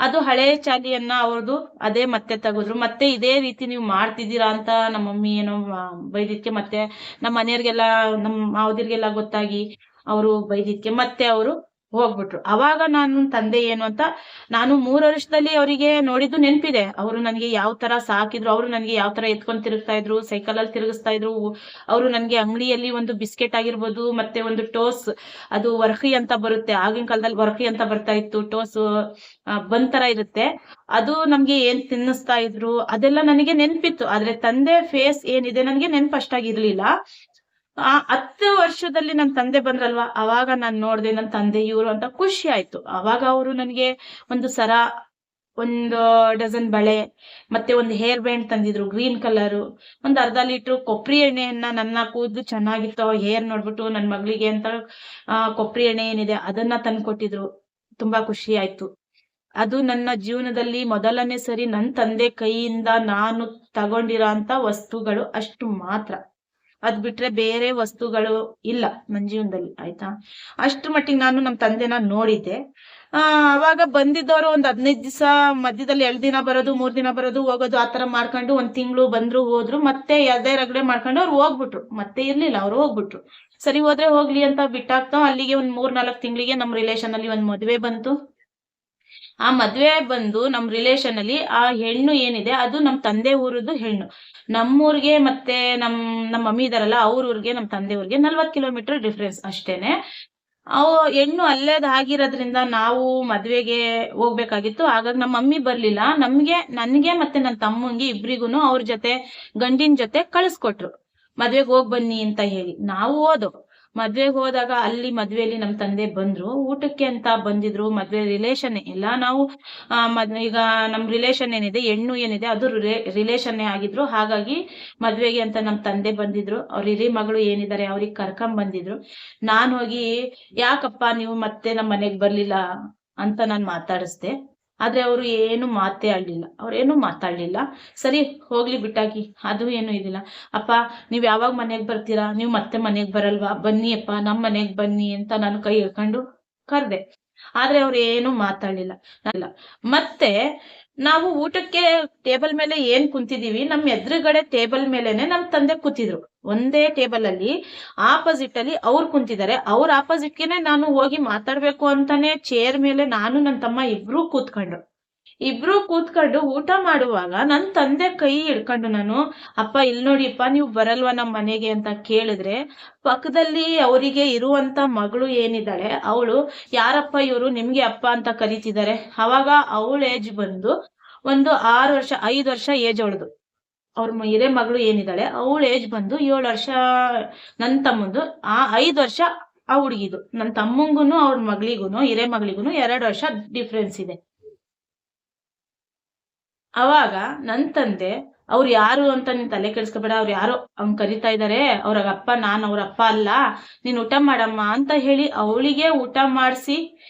ಅದು ಹಳೆ ಚಾಲಿಯನ್ನ ಅವ್ರದ್ದು ಅದೇ ಮತ್ತೆ ತೆಗೆದ್ರು. ಮತ್ತೆ ಇದೇ ರೀತಿ ನೀವು ಮಾಡ್ತಿದ್ದೀರಾ ಅಂತ ನಮ್ಮ ಮಮ್ಮಿ ಏನೋ ಬೈದಿದ್ಕೆ, ಮತ್ತೆ ನಮ್ಮ ಮನೆಯವ್ರಿಗೆಲ್ಲ, ನಮ್ಮ ಮಾವದಿರ್ಗೆಲ್ಲ ಗೊತ್ತಾಗಿ ಅವರು ಬೈದಿದ್ಕೆ ಮತ್ತೆ ಅವರು ಹೋಗ್ಬಿಟ್ರು. ಅವಾಗ ನಾನು ತಂದೆ ಏನು ಅಂತ ನಾನು 3 ವರ್ಷದಲ್ಲಿ ಅವರಿಗೆ ನೋಡಿದ್ದು ನೆನಪಿದೆ. ಅವರು ನನಗೆ ಯಾವ ತರ ಸಾಕಿದ್ರು, ಅವರು ನನಗೆ ಯಾವ ತರ ಎತ್ಕೊಂಡ್ ತಿರುಗ್ತಾ ಇದ್ರು, ಸೈಕಲ್ ಅಲ್ಲಿ ತಿರುಗಿಸ್ತಾ ಇದ್ರು. ಅವರು ನನಗೆ ಅಂಗಡಿಯಲ್ಲಿ ಒಂದು ಬಿಸ್ಕೆಟ್ ಆಗಿರ್ಬೋದು, ಮತ್ತೆ ಒಂದು ಟೋಸ್, ಅದು ವರ್ಕಿ ಅಂತ ಬರುತ್ತೆ, ಆಗಿನ ಕಾಲದಲ್ಲಿ ವರ್ಕಿ ಅಂತ ಬರ್ತಾ ಇತ್ತು, ಟೋಸ್ ಬಂದ್ ತರ ಇರುತ್ತೆ, ಅದು ನಮ್ಗೆ ಏನ್ ತಿನ್ನಿಸ್ತಾ ಇದ್ರು ಅದೆಲ್ಲ ನನಗೆ ನೆನ್ಪಿತ್ತು. ಆದ್ರೆ ತಂದೆ ಫೇಸ್ ಏನಿದೆ ನನಗೆ ನೆನ್ಪಷ್ಟಾಗಿರ್ಲಿಲ್ಲ. 10 ವರ್ಷದಲ್ಲಿ ನನ್ ತಂದೆ ಬಂದ್ರಲ್ವಾ, ಅವಾಗ ನಾನ್ ನೋಡ್ದೆ ನನ್ ತಂದೆ ಇವ್ರು ಅಂತ ಖುಷಿ ಆಯ್ತು. ಅವಾಗ ಅವರು ನನಗೆ ಒಂದು ಸರ ಒಂದು ಡಜನ್ ಬಳೆ, ಮತ್ತೆ ಒಂದು ಹೇರ್ ಬ್ಯಾಂಡ್ ತಂದಿದ್ರು ಗ್ರೀನ್ ಕಲರ್, ಒಂದ್ ಅರ್ಧ ಲೀಟರ್ ಕೊಬ್ಬರಿ ಎಣ್ಣೆಯನ್ನ, ನನ್ನ ಕೂದಲು ಚೆನ್ನಾಗಿತ್ತು ಹೇರ್ ನೋಡ್ಬಿಟ್ಟು ನನ್ ಮಗಳಿಗೆ ಅಂತ ಕೊಬ್ಬರಿ ಎಣ್ಣೆ ಏನಿದೆ ಅದನ್ನ ತಂದ್ಕೊಟ್ಟಿದ್ರು. ತುಂಬಾ ಖುಷಿ ಆಯ್ತು. ಅದು ನನ್ನ ಜೀವನದಲ್ಲಿ ಮೊದಲನೇ ಸರಿ ನನ್ನ ತಂದೆ ಕೈಯಿಂದ ನಾನು ತಗೊಂಡಿರೋ ಅಂತ ವಸ್ತುಗಳು ಅಷ್ಟು ಮಾತ್ರ. ಅದ್ ಬಿಟ್ರೆ ಬೇರೆ ವಸ್ತುಗಳು ಇಲ್ಲ ನನ್ನ ಜೀವನದಲ್ಲಿ, ಆಯ್ತಾ. ಅಷ್ಟ್ರ ಮಟ್ಟಿಗೆ ನಾನು ನಮ್ಮ ತಂದೆನ ನೋಡಿದ್ದೆ. ಅವಾಗ ಬಂದಿದ್ದವರು ಒಂದ್ 15 ದಿವಸ ಮಧ್ಯದಲ್ಲಿ 2 ದಿನ ಬರೋದು, 3 ದಿನ ಬರೋದು, ಹೋಗೋದು, ಆತರ ಮಾಡ್ಕೊಂಡು 1 ತಿಂಗಳು ಬಂದ್ರು ಹೋದ್ರು, ಮತ್ತೆ ಅದೇ ರಗಡೆ ಮಾಡ್ಕೊಂಡು ಅವ್ರು ಹೋಗ್ಬಿಟ್ರು. ಮತ್ತೆ ಇರ್ಲಿಲ್ಲ, ಅವ್ರು ಹೋಗ್ಬಿಟ್ರು. ಸರಿ ಹೋದ್ರೆ ಹೋಗ್ಲಿ ಅಂತ ಬಿಟ್ಟಾಕ್ತಾ ಅಲ್ಲಿಗೆ ಒಂದ್ 3-4 ತಿಂಗಳಿಗೆ ನಮ್ ರಿಲೇಶನ್ ಅಲ್ಲಿ ಒಂದ್ ಮದ್ವೆ ಬಂತು. ಆ ಮದ್ವೆ ಬಂದು ನಮ್ ರಿಲೇಶನ್ ಅಲ್ಲಿ ಆ ಹೆಣ್ಣು ಏನಿದೆ ಅದು ನಮ್ ತಂದೆ ಊರದ್ದು ಹೆಣ್ಣು. ನಮ್ಮೂರ್ಗೆ ಮತ್ತೆ ನಮ್ಮ ಮಮ್ಮಿ ಇದಾರಲ್ಲ ಅವ್ರ ಊರ್ಗೆ ನಮ್ ತಂದೆ ಊರ್ಗೆ 40 ಕಿಲೋಮೀಟರ್ ಡಿಫ್ರೆನ್ಸ್ ಅಷ್ಟೇನೆ. ಅವು ಹೆಣ್ಣು ಅಲ್ಲೇದ್ ಆಗಿರೋದ್ರಿಂದ ನಾವು ಮದ್ವೆಗೆ ಹೋಗ್ಬೇಕಾಗಿತ್ತು. ಹಾಗಾಗಿ ನಮ್ಮ ಮಮ್ಮಿ ಬರ್ಲಿಲ್ಲ. ನನ್ಗೆ ಮತ್ತೆ ನನ್ನ ತಮ್ಮಂಗೆ ಇಬ್ರಿಗೂನು ಅವ್ರ ಜೊತೆ ಗಂಡಿನ ಜೊತೆ ಕಳಿಸ್ಕೊಟ್ರು, ಮದ್ವೆಗೆ ಹೋಗ್ ಬನ್ನಿ ಅಂತ ಹೇಳಿ. ನಾವು ಹೋದೋ ಮದ್ವೆಗೆ ಹೋದಾಗ ಅಲ್ಲಿ ಮದ್ವೆಯಲ್ಲಿ ನಮ್ ತಂದೆ ಬಂದ್ರು, ಊಟಕ್ಕೆ ಅಂತ ಬಂದಿದ್ರು. ಮದ್ವೆ ರಿಲೇಶನ್ ಎಲ್ಲ ನಾವು ಈಗ ನಮ್ ರಿಲೇಶನ್ ಏನಿದೆ, ಹೆಣ್ಣು ಏನಿದೆ ಅದು ರಿಲೇಶನ್ ಆಗಿದ್ರು. ಹಾಗಾಗಿ ಮದ್ವೆಗೆ ಅಂತ ನಮ್ ತಂದೆ ಬಂದಿದ್ರು. ಅವ್ರ ಹಿರಿ ಮಗಳು ಏನಿದ್ದಾರೆ ಅವ್ರಿಗೆ ಕರ್ಕೊಂಡ್ ಬಂದಿದ್ರು. ನಾನ್ ಹೋಗಿ ಯಾಕಪ್ಪ ನೀವು ಮತ್ತೆ ನಮ್ ಮನೆಗ್ ಬರ್ಲಿಲ್ಲ ಅಂತ ನಾನ್ ಮಾತಾಡಿಸ್ದೆ. ಆದ್ರೆ ಅವರು ಏನು ಮಾತಾಡ್ಲಿಲ್ಲ. ಸರಿ ಹೋಗ್ಲಿ ಬಿಟ್ಟಾಕಿ, ಅದು ಏನು ಇದಿಲ್ಲ. ಅಪ್ಪ ನೀವ್ ಯಾವಾಗ ಮನೆಗ್ ಬರ್ತೀರಾ, ನೀವ್ ಮತ್ತೆ ಮನೆಗ್ ಬರಲ್ವಾ, ಬನ್ನಿ ಅಪ್ಪ ನಮ್ ಮನೆಗ್ ಬನ್ನಿ ಅಂತ ನಾನು ಕೈ ಹಿಡ್ಕೊಂಡು ಕರ್ದೆ. ಆದ್ರೆ ಅವ್ರು ಏನು ಮಾತಾಡ್ಲಿಲ್ಲ. ಮತ್ತೆ ನಾವು ಊಟಕ್ಕೆ ಟೇಬಲ್ ಮೇಲೆ ಏನ್ ಕುಂತಿದೀವಿ, ನಮ್ ಎದುರುಗಡೆ ಟೇಬಲ್ ಮೇಲೆನೆ ನಮ್ ತಂದೆ ಕೂತಿದ್ರು. ಒಂದೇ ಟೇಬಲ್ ಅಲ್ಲಿ ಆಪೋಸಿಟ್ ಅಲ್ಲಿ ಅವ್ರು ಕುಂತಿದ್ದಾರೆ. ಅವ್ರ ಆಪೋಸಿಟ್ಗೆನೆ ನಾನು ಹೋಗಿ ಮಾತಾಡ್ಬೇಕು ಅಂತಾನೆ ಚೇರ್ ಮೇಲೆ ನಾನು ನನ್ನ ತಮ್ಮ ಇಬ್ರು ಕೂತ್ಕೊಂಡು ಊಟ ಮಾಡುವಾಗ ನನ್ ತಂದೆ ಕೈ ಹಿಡ್ಕೊಂಡು ನಾನು, ಅಪ್ಪ ಇಲ್ ನೋಡಿಪ್ಪ ನೀವು ಬರಲ್ವಾ ನಮ್ ಮನೆಗೆ ಅಂತ ಕೇಳಿದ್ರೆ, ಪಕ್ಕದಲ್ಲಿ ಅವರಿಗೆ ಇರುವಂತ ಮಗಳು ಏನಿದ್ದಾಳೆ ಅವಳು, ಯಾರಪ್ಪ ಇವರು ನಿಮ್ಗೆ ಅಪ್ಪ ಅಂತ ಕರೀತಿದ್ದಾರೆ. ಅವಾಗ ಅವಳ ಏಜ್ ಬಂದು ಒಂದು 6 ವರ್ಷ 5 ವರ್ಷ ಏಜ್ ಅವಳದು. ಅವ್ರ ಹಿರೇ ಮಗಳು ಏನಿದ್ದಾಳೆ ಅವಳ ಏಜ್ ಬಂದು 7 ವರ್ಷ. ನನ್ ತಮ್ಮಂದು 5 ವರ್ಷ ಆ ಹುಡುಗಿದು. ನನ್ ತಮ್ಮಂಗುನು ಅವ್ರ ಮಗಳಿಗೂನು ಹಿರೇ ಮಗಳಿಗೂನು 2 ವರ್ಷ ಡಿಫ್ರೆನ್ಸ್ ಇದೆ. ಅವಾಗ ನನ್ ತಂದೆ, ಅವ್ರು ಯಾರು ಅಂತ ನೀನ್ ತಲೆ ಕೆಡ್ಸ್ಕೊಬೇಡ, ಅವ್ರು ಯಾರೋ ಅವ್ನ್ ಕರಿತಾ ಇದಾರೆ, ಅವ್ರ ಅಪ್ಪ, ನಾನ್ ಅವ್ರ ಅಪ್ಪ ಅಲ್ಲ, ನೀನ್ ಊಟ ಮಾಡಮ್ಮ ಅಂತ ಹೇಳಿ ಅವಳಿಗೆ ಊಟ ಮಾಡಿಸಿ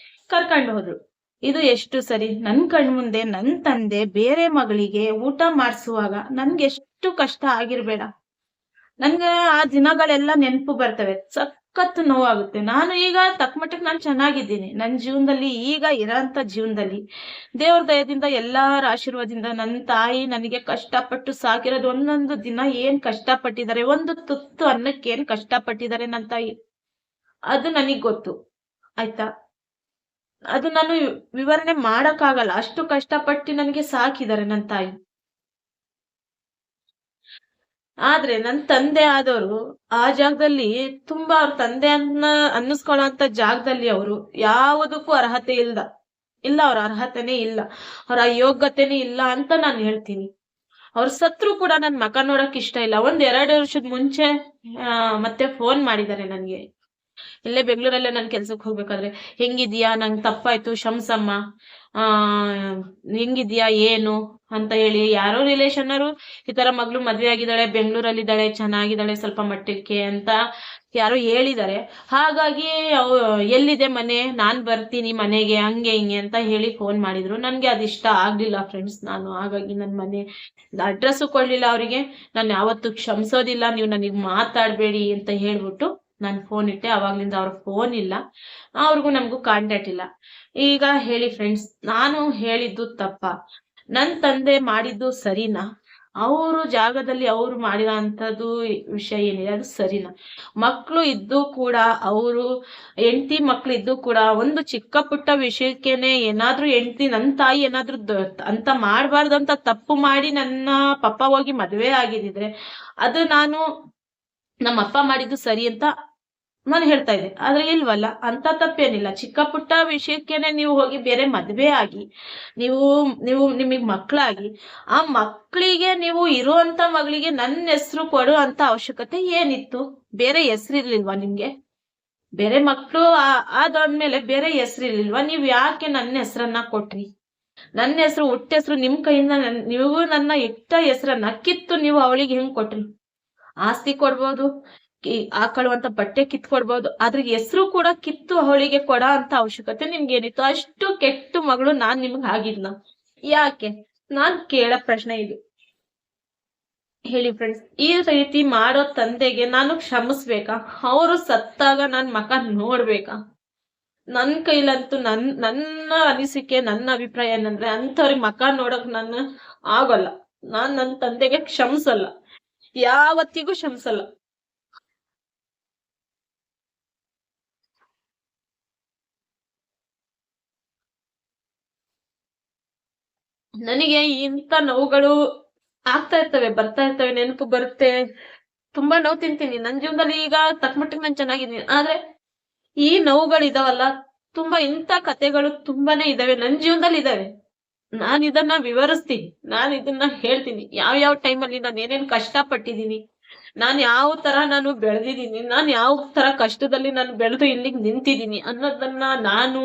ಕರ್ಕೊಂಡು ಹೋದ್ರು. ಇದು ಎಷ್ಟು ಸರಿ? ನನ್ ಕಣ್ಮುಂದೆ ನನ್ ತಂದೆ ಬೇರೆ ಮಗಳಿಗೆ ಊಟ ಮಾಡಿಸುವಾಗ ನನ್ಗೆ ಎಷ್ಟು ಕಷ್ಟ ಆಗಿರ್ಬೇಡ. ನನ್ಗೆ ಆ ದಿನಗಳೆಲ್ಲ ನೆನಪು ಬರ್ತವೆ, ಸಖತ್ ನೋವಾಗುತ್ತೆ. ನಾನು ಈಗ ತಕ್ಕಮಟ್ಟಕ್ಕೆ ನಾನು ಚೆನ್ನಾಗಿದ್ದೀನಿ. ನನ್ನ ಜೀವನದಲ್ಲಿ ಈಗ ಇರೋಂಥ ಜೀವನದಲ್ಲಿ ದೇವ್ರ ದಯದಿಂದ ಎಲ್ಲಾರ ಆಶೀರ್ವಾದದಿಂದ ನನ್ನ ತಾಯಿ ನನಗೆ ಕಷ್ಟಪಟ್ಟು ಸಾಕಿರೋದು. ಒಂದೊಂದು ದಿನ ಏನ್ ಕಷ್ಟಪಟ್ಟಿದ್ದಾರೆ, ಒಂದು ತುತ್ತು ಅನ್ನಕ್ಕೆ ಏನ್ ಕಷ್ಟಪಟ್ಟಿದ್ದಾರೆ ನನ್ನ ತಾಯಿ, ಅದು ನನಗ್ ಗೊತ್ತು, ಆಯ್ತಾ. ಅದು ನಾನು ವಿವರಣೆ ಮಾಡಕ್ಕಾಗಲ್ಲ, ಅಷ್ಟು ಕಷ್ಟಪಟ್ಟು ನನಗೆ ಸಾಕಿದ್ದಾರೆ ನನ್ನ ತಾಯಿ. ಆದ್ರೆ ನನ್ ತಂದೆ ಆದವರು ಆ ಜಾಗದಲ್ಲಿ ತುಂಬಾ, ಅವ್ರ ತಂದೆ ಅನ್ನಿಸ್ಕೊಳ್ಳೋಂತ ಜಾಗದಲ್ಲಿ ಅವರು ಯಾವುದಕ್ಕೂ ಅರ್ಹತೆ ಇಲ್ಲ, ಅವ್ರ ಅರ್ಹತೆನೇ ಇಲ್ಲ, ಅವ್ರ ಯೋಗ್ಯತೆನೇ ಇಲ್ಲ ಅಂತ ನಾನು ಹೇಳ್ತೀನಿ. ಅವ್ರ ಸತ್ರು ಕೂಡ ನನ್ ಮಕ ನೋಡಕ್ ಇಷ್ಟ ಇಲ್ಲ. 1-2 ವರ್ಷದ ಮುಂಚೆ ಮತ್ತೆ ಫೋನ್ ಮಾಡಿದ್ದಾರೆ ನನ್ಗೆ. ಇಲ್ಲೇ ಬೆಂಗಳೂರಲ್ಲೇ ನನ್ ಕೆಲ್ಸಕ್ಕೆ ಹೋಗ್ಬೇಕಾದ್ರೆ, ಹೆಂಗಿದ್ಯಾ, ನಂಗೆ ತಪ್ಪಾಯ್ತು ಶಂಸಮ್ಮ, ಹೆಂಗಿದ್ಯಾ ಏನು ಅಂತ ಹೇಳಿ, ಯಾರೋ ರಿಲೇಷನ್ ಅವರು ಈ ತರ ಮಗಳು ಮದ್ವೆ ಆಗಿದ್ದಾಳೆ, ಬೆಂಗಳೂರಲ್ಲಿ ಚೆನ್ನಾಗಿದ್ದಾಳೆ ಸ್ವಲ್ಪ ಮಟ್ಟಕ್ಕೆ ಅಂತ ಯಾರೋ ಹೇಳಿದ್ದಾರೆ. ಹಾಗಾಗಿ ಎಲ್ಲಿದೆ ಮನೆ, ನಾನ್ ಬರ್ತೀನಿ ಮನೆಗೆ, ಹಂಗೆ ಹಿಂಗೆ ಅಂತ ಹೇಳಿ ಫೋನ್ ಮಾಡಿದ್ರು. ನನ್ಗೆ ಅದಿಷ್ಟ ಆಗ್ಲಿಲ್ಲ ಫ್ರೆಂಡ್ಸ್. ನಾನು ಹಾಗಾಗಿ ನನ್ ಮನೆ ಅಡ್ರೆಸ್ ಕೊಡ್ಲಿಲ್ಲ ಅವರಿಗೆ. ನಾನು ಯಾವತ್ತು ಕ್ಷಮಿಸೋದಿಲ್ಲ, ನೀವು ನನಗ್ ಮಾತಾಡ್ಬೇಡಿ ಅಂತ ಹೇಳ್ಬಿಟ್ಟು ನಾನು ಫೋನ್ ಇಟ್ಟೆ. ಅವಾಗ್ಲಿಂದ ಅವ್ರ ಫೋನ್ ಇಲ್ಲ, ಅವ್ರಿಗೂ ನಮಗೂ ಕಾಂಟ್ಯಾಕ್ಟ್ ಇಲ್ಲ. ಈಗ ಹೇಳಿ ಫ್ರೆಂಡ್ಸ್, ನಾನು ಹೇಳಿದ್ದು ತಪ್ಪ, ನನ್ ತಂದೆ ಮಾಡಿದ್ದು ಸರಿನಾ? ಅವರು ಜಾಗದಲ್ಲಿ ಅವ್ರು ಮಾಡಿರೋಂಥದ್ದು ವಿಷಯ ಏನಿದೆ ಅದು ಸರಿನಾ? ಮಕ್ಳು ಇದ್ದು ಕೂಡ, ಅವರು ಹೆಂಡತಿ ಮಕ್ಳು ಇದ್ದು ಕೂಡ ಒಂದು ಚಿಕ್ಕ ಪುಟ್ಟ ವಿಷಯಕ್ಕೇನೆ ಏನಾದ್ರೂ ಹೆಂಡತಿ, ನನ್ ತಾಯಿ ಏನಾದ್ರೂ ಅಂತ ಮಾಡ್ಬಾರ್ದಂತ ತಪ್ಪು ಮಾಡಿ ನನ್ನ ಪಪ್ಪ ಹೋಗಿ ಮದ್ವೆ ಆಗಿದ್ರೆ ಅದು ನಾನು ನಮ್ಮ ಅಪ್ಪ ಮಾಡಿದ್ದು ಸರಿ ಅಂತ ನಾನು ಹೇಳ್ತಾ ಇದ್ದೆ. ಆದ್ರೆ ಇಲ್ವಲ್ಲ, ಅಂತ ತಪ್ಪೇನಿಲ್ಲ. ಚಿಕ್ಕ ಪುಟ್ಟ ವಿಷಯಕ್ಕೇನೆ ನೀವು ಹೋಗಿ ಬೇರೆ ಮದ್ವೆ ಆಗಿ ನಿಮಗ್ ಮಕ್ಳಾಗಿ, ಆ ಮಕ್ಳಿಗೆ ನೀವು ಇರುವಂತ ಮಗಳಿಗೆ ನನ್ನ ಹೆಸರು ಕೊಡೋ ಅಂತ ಅವಶ್ಯಕತೆ ಏನಿತ್ತು? ಬೇರೆ ಹೆಸರಿರ್ಲಿಲ್ವಾ ನಿಮ್ಗೆ? ಬೇರೆ ಮಕ್ಳು ಆದ್ಮೇಲೆ ಬೇರೆ ಹೆಸರಿರ್ಲಿಲ್ವಾ? ನೀವ್ ಯಾಕೆ ನನ್ನ ಹೆಸರನ್ನ ಕೊಟ್ರಿ? ನನ್ನ ಹೆಸರು ಹುಟ್ಟ ಹೆಸರು ನಿಮ್ ಕೈಯಿಂದ ನೀವು ನನ್ನ ಇಟ್ಟ ಹೆಸರನ್ನ ಕಿತ್ತು ನೀವು ಅವಳಿಗೆ ಹೆಂಗ್ ಕೊಟ್ರಿ? ಆಸ್ತಿ ಕೊಡ್ಬೋದು, ಹಾಕೊಳ್ಳುವಂತ ಬಟ್ಟೆ ಕಿತ್ಕೊಡ್ಬೋದು, ಆದ್ರೆ ಹೆಸರು ಕೂಡ ಕಿತ್ತು ಅವಳಿಗೆ ಕೊಡ ಅಂತ ಅವಶ್ಯಕತೆ ನಿಮ್ಗೆ ಏನಿತ್ತು? ಅಷ್ಟು ಕೆಟ್ಟ ಮಗಳು ನಾನ್ ನಿಮ್ಗೆ ಆಗಿದ್ನ? ಯಾಕೆ? ನಾನ್ ಕೇಳೋ ಪ್ರಶ್ನೆ ಇದು. ಹೇಳಿ ಫ್ರೆಂಡ್ಸ್, ಈ ರೀತಿ ಮಾಡೋ ತಂದೆಗೆ ನಾನು ಕ್ಷಮಿಸ್ಬೇಕಾ? ಅವರು ಸತ್ತಾಗ ನನ್ ಮಕ ನೋಡ್ಬೇಕಾ? ನನ್ ಕೈಲಂತೂ ನನ್ನ ಅನಿಸಿಕೆ, ನನ್ನ ಅಭಿಪ್ರಾಯ ಏನಂದ್ರೆ ಅಂತವ್ರಿಗೆ ಮಕ ನೋಡಕ್ ನಾನು ಆಗಲ್ಲ. ನಾನ್ ನನ್ನ ತಂದೆಗೆ ಕ್ಷಮಿಸಲ್ಲ, ಯಾವತ್ತಿಗೂ ಕ್ಷಮಿಸಲ್ಲ. ನನಗೆ ಇಂಥ ನೋವುಗಳು ಆಗ್ತಾ ಇರ್ತವೆ, ಬರ್ತಾ ಇರ್ತವೆ, ನೆನಪು ಬರುತ್ತೆ, ತುಂಬಾ ನೋವು ತಿಂತೀನಿ. ನನ್ ಜೀವನದಲ್ಲಿ ಈಗ ತಕ್ಕಮಟ್ಟಿಗೆ ನಾನು ಚೆನ್ನಾಗಿದ್ದೀನಿ. ಆದ್ರೆ ಈ ನೋವುಗಳಿದಾವಲ್ಲ, ತುಂಬಾ ಇಂಥ ಕಥೆಗಳು ತುಂಬಾನೇ ಇದಾವೆ, ನನ್ ಜೀವನದಲ್ಲಿ ಇದಾವೆ. ನಾನ್ ಇದನ್ನ ವಿವರಿಸ್ತೀನಿ, ನಾನ್ ಇದನ್ನ ಹೇಳ್ತೀನಿ, ಯಾವ ಟೈಮಲ್ಲಿ ನಾನು ಏನೇನ್ ಕಷ್ಟ ಪಟ್ಟಿದೀನಿ, ನಾನ್ ಯಾವ ತರ ನಾನು ಬೆಳೆದಿದ್ದೀನಿ, ನಾನ್ ಯಾವ ತರ ಕಷ್ಟದಲ್ಲಿ ನಾನು ಬೆಳೆದು ಇಲ್ಲಿಗೆ ನಿಂತಿದ್ದೀನಿ ಅನ್ನೋದನ್ನ ನಾನು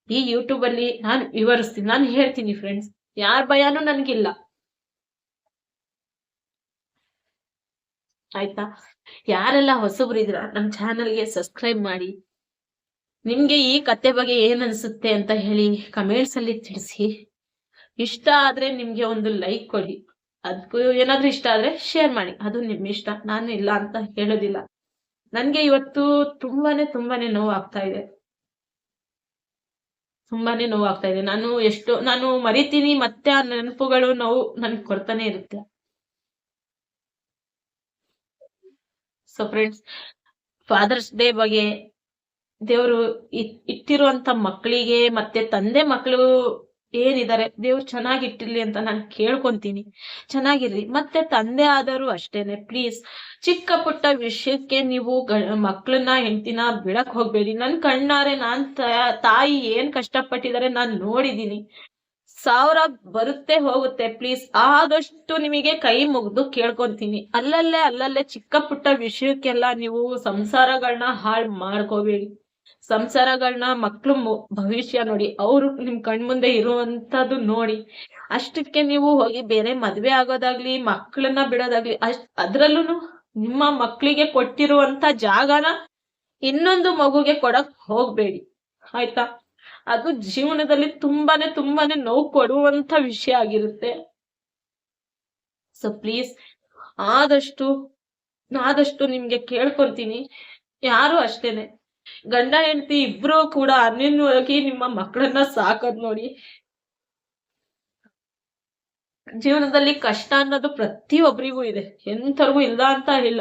ಈ ಯೂಟ್ಯೂಬ್ ಅಲ್ಲಿ ನಾನು ವಿವರಿಸ್ತೀನಿ, ನಾನು ಹೇಳ್ತೀನಿ ಫ್ರೆಂಡ್ಸ್. ಯಾರ ಭಯನೂ ನನ್ಗಿಲ್ಲ, ಆಯ್ತಾ? ಯಾರೆಲ್ಲ ಹೊಸಬ್ರು ಇದ್ರ ನಮ್ ಚಾನಲ್ಗೆ ಸಬ್ಸ್ಕ್ರೈಬ್ ಮಾಡಿ. ನಿಮ್ಗೆ ಈ ಕತೆ ಬಗ್ಗೆ ಏನ್ ಅನ್ಸುತ್ತೆ ಅಂತ ಹೇಳಿ ಕಮೆಂಟ್ಸ್ ಅಲ್ಲಿ ತಿಳಿಸಿ. ಇಷ್ಟ ಆದ್ರೆ ನಿಮ್ಗೆ ಒಂದು ಲೈಕ್ ಕೊಡಿ, ಅದಕ್ಕೂ ಏನಾದ್ರೂ ಇಷ್ಟ ಆದ್ರೆ ಶೇರ್ ಮಾಡಿ, ಅದು ನಿಮ್ ಇಷ್ಟ, ನಾನು ಇಲ್ಲ ಅಂತ ಹೇಳೋದಿಲ್ಲ. ನನ್ಗೆ ಇವತ್ತು ತುಂಬಾನೇ ನೋವು ಆಗ್ತಾ ಇದೆ, ತುಂಬಾನೇ ನೋವು ಆಗ್ತಾ ಇದೆ. ನಾನು ಮರಿತೀನಿ, ಮತ್ತೆ ಆ ನೆನಪುಗಳು ನೋವು ನನ್ಗೆ ಕೊಡ್ತಾನೆ ಇರುತ್ತೆ. ಸೊ ಫ್ರೆಂಡ್ಸ್, ಫಾದರ್ಸ್ ಡೇ ಬಗ್ಗೆ ದೇವ್ರು ಇಟ್ಟಿರುವಂತ ಮಕ್ಕಳಿಗೆ ಮತ್ತೆ ತಂದೆ ಮಕ್ಕಳು ಏನಿದ್ದಾರೆ, ದೇವ್ರು ಚೆನ್ನಾಗಿಟ್ಟಿರ್ಲಿ ಅಂತ ನಾನು ಕೇಳ್ಕೊಂತೀನಿ. ಚೆನ್ನಾಗಿರ್ಲಿ. ಮತ್ತೆ ತಂದೆ ಆದರೂ ಅಷ್ಟೇನೆ, ಪ್ಲೀಸ್ ಚಿಕ್ಕ ಪುಟ್ಟ ವಿಷಯಕ್ಕೆ ನೀವು ಮಕ್ಕಳನ್ನ ಹೆಂಡ್ತಿನ ಬಿಡಕ್ ಹೋಗ್ಬೇಡಿ. ನನ್ ಕಣ್ಣಾರೆ ತಾಯಿ ಏನ್ ಕಷ್ಟಪಟ್ಟಿದ್ದಾರೆ ನಾನ್ ನೋಡಿದೀನಿ. 1000 ಬರುತ್ತೆ ಹೋಗುತ್ತೆ, ಪ್ಲೀಸ್ ಆದಷ್ಟು ನಿಮಗೆ ಕೈ ಮುಗ್ದು ಕೇಳ್ಕೊಂತೀನಿ. ಅಲ್ಲಲ್ಲೇ ಚಿಕ್ಕ ಪುಟ್ಟ ವಿಷಯಕ್ಕೆಲ್ಲ ನೀವು ಸಂಸಾರಗಳನ್ನ ಹಾಳು ಮಾಡ್ಕೋಬೇಡಿ. ಸಂಸಾರಗಳನ್ನ, ಮಕ್ಳು ಭವಿಷ್ಯ ನೋಡಿ, ಅವ್ರು ನಿಮ್ ಕಣ್ಮುಂದೆ ಇರುವಂತದ್ದು ನೋಡಿ, ಅಷ್ಟಕ್ಕೆ ನೀವು ಹೋಗಿ ಬೇರೆ ಮದ್ವೆ ಆಗೋದಾಗ್ಲಿ, ಮಕ್ಕಳನ್ನ ಬಿಡೋದಾಗ್ಲಿ, ಅದ್ರಲ್ಲೂ ನಿಮ್ಮ ಮಕ್ಕಳಿಗೆ ಕೊಟ್ಟಿರುವಂತ ಜಾಗನ ಇನ್ನೊಂದು ಮಗುಗೆ ಕೊಡಕ್ ಹೋಗ್ಬೇಡಿ, ಆಯ್ತಾ? ಅದು ಜೀವನದಲ್ಲಿ ತುಂಬಾನೇ ನೋವು ಕೊಡುವಂತ ವಿಷಯ ಆಗಿರುತ್ತೆ. ಸೊ ಪ್ಲೀಸ್ ಆದಷ್ಟು ನಿಮ್ಗೆ ಕೇಳ್ಕೊಂತೀನಿ, ಯಾರು ಅಷ್ಟೇನೆ ಗಂಡ ಹೆಂಡತಿ ಇಬ್ರು ಕೂಡ ಅನ್ಯೋನ್ಯವಾಗಿ ನಿಮ್ಮ ಮಕ್ಕಳನ್ನ ಸಾಕೋದ್ ನೋಡಿ. ಜೀವನದಲ್ಲಿ ಕಷ್ಟ ಅನ್ನೋದು ಪ್ರತಿಯೊಬ್ಬರಿಗೂ ಇದೆ, ಎಂಥವ್ರಿಗೂ ಇಲ್ಲ ಅಂತ ಇಲ್ಲ.